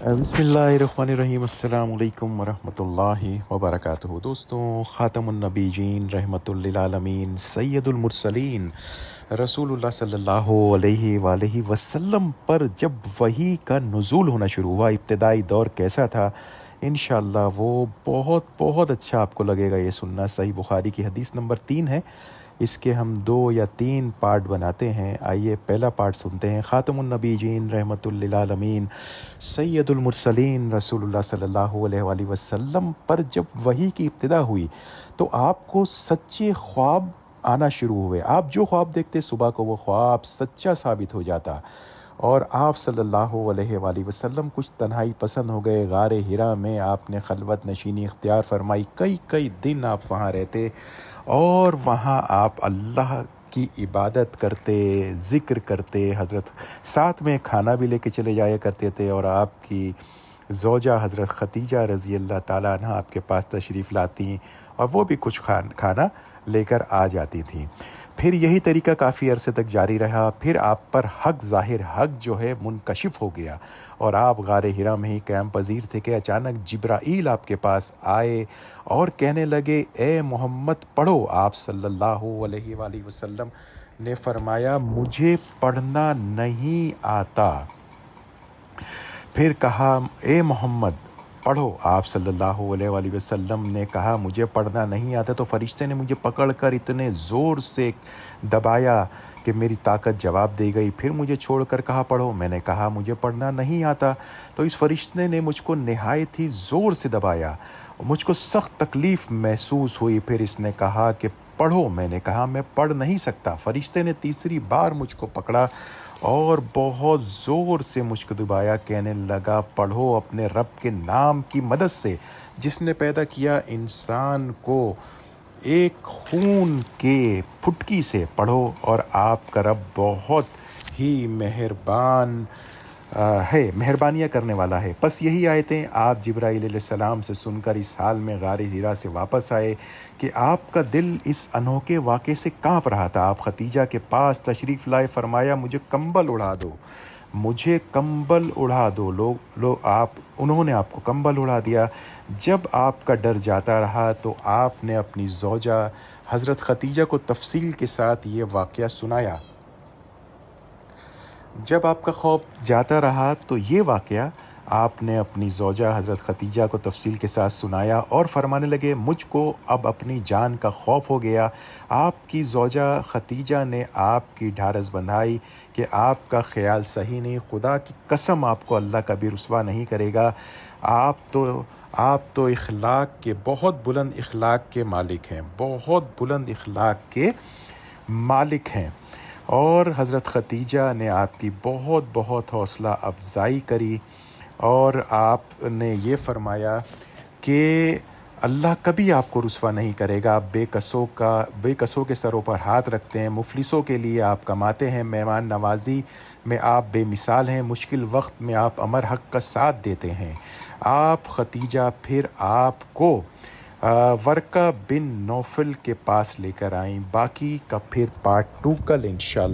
बिस्मिल्लाहिर्रहमानिर्रहीम। अस्सलाम वालेकुम वरहमतुल्लाहि वबरकातुहू। दोस्तों, ख़ातमुन नबीयीन रहमतुल लिल आलमीन सय्यदुल मुरसलीन रसूलुल्लाह सल्लल्लाहु अलैहि वसल्लम पर जब वही का नुज़ूल होना शुरू हुआ, इब्तिदाई दौर कैसा था, इंशाअल्लाह वो बहुत बहुत अच्छा आपको लगेगा ये सुनना। सही बुखारी की हदीस नंबर 3 है। इसके हम 2 या 3 पार्ट बनाते हैं। आइए पहला पार्ट सुनते हैं। ख़ातमुन नबीयीन रहमतुल लिल आलमीन सैयदुल मुरसलीन रसूलुल्लाह सल्लल्लाहु अलैहि वसल्लम पर जब वही की इब्तिदा हुई तो आपको सच्चे ख्वाब आना शुरू हुए। आप जो ख्वाब देखते सुबह को वो ख्वाब सच्चा साबित हो जाता, और आप सल्लल्लाहु अलैहि वसल्लम कुछ तन्हाई पसंद हो गए। गारे हिरा में आपने खलवत नशीनी इख्तियार फरमाई। कई कई दिन आप वहाँ रहते और वहाँ आप अल्लाह की इबादत करते, ज़िक्र करते। हज़रत साथ में खाना भी लेके चले जाया करते थे, और आपकी ज़ौजा हज़रत ख़दीजा रज़ी अल्लाह ताला अन्हा आपके पास तशरीफ़ लाती, और वो भी कुछ खाना लेकर आ जाती थी। फिर यही तरीका काफ़ी अरसे तक जारी रहा। फिर आप पर हक़ ज़ाहिर, हक़ जो है मुनकशिफ हो गया, और आप गारे हिरा में ही क़याम पज़ीर थे कि अचानक जिब्राईल आपके पास आए और कहने लगे, ए मोहम्मद पढ़ो। आप सल्लल्लाहु अलैहि वसल्लम ने फ़रमाया, मुझे पढ़ना नहीं आता। फिर कहा, ए मोहम्मद पढ़ो। आप सल्लल्लाहु अलैहि वसल्लम ने कहा, मुझे पढ़ना नहीं आता। तो फरिश्ते ने मुझे पकड़कर इतने ज़ोर से दबाया कि मेरी ताकत जवाब दे गई। फिर मुझे छोड़कर कहा, पढ़ो। मैंने कहा, मुझे पढ़ना नहीं आता। तो इस फरिश्ते ने मुझको नहायत ही ज़ोर से दबाया, मुझको सख्त तकलीफ़ महसूस हुई। फिर इसने कहा कि पढ़ो। मैंने कहा, मैं पढ़ नहीं सकता। फरिश्ते ने तीसरी बार मुझको पकड़ा और बहुत ज़ोर से मुझको दबाया, कहने लगा, पढ़ो अपने रब के नाम की मदद से, जिसने पैदा किया इंसान को एक खून के फुटकी से। पढ़ो, और आपका रब बहुत ही मेहरबान है, मेहरबानियाँ करने वाला है। बस यही आयतें आप जिब्राईल अलैहिस्सलाम से सुनकर इस हाल में गारे हिरा से वापस आए कि आपका दिल इस अनोखे वाक़े से काँप रहा था। आप खदीजा के पास तशरीफ़ लाए, फरमाया, मुझे कंबल उड़ा दो, मुझे कंबल उड़ा दो। उन्होंने आपको कंबल उड़ा दिया। जब आपका डर जाता रहा तो आपने अपनी ज़ौजा हज़रत खदीजा को तफ़सील के साथ ये वाक़या सुनाया। जब आपका खौफ जाता रहा तो ये वाक़या आपने अपनी ज़ौजा हज़रत खदीजा को तफ़सील के साथ सुनाया, और फरमाने लगे, मुझको अब अपनी जान का खौफ हो गया। आपकी ज़ौजा खदीजा ने आपकी ढारस बंधाई कि आपका ख़्याल सही नहीं, खुदा की कसम आपको अल्लाह कभी रुसवा नहीं करेगा। आप तो इखलाक के, बहुत बुलंद इखलाक के मालिक हैं, बहुत बुलंद इखलाक के मालिक हैं। और हज़रत खदीजा ने आपकी बहुत बहुत हौसला अफजाई करी, और आपने ये फ़रमाया कि अल्लाह कभी आपको रुसवा नहीं करेगा। आप बेकसों के सरों पर हाथ रखते हैं, मुफलिसों के लिए आप कमाते हैं, मेहमान नवाजी में आप बेमिसाल हैं, मुश्किल वक्त में आप अमर हक़ का साथ देते हैं। आप खदीजा फिर आपको वर्का बिन नौफल के पास लेकर आईं। बाकी का फिर पार्ट 2 कल इंशाअल्लाह।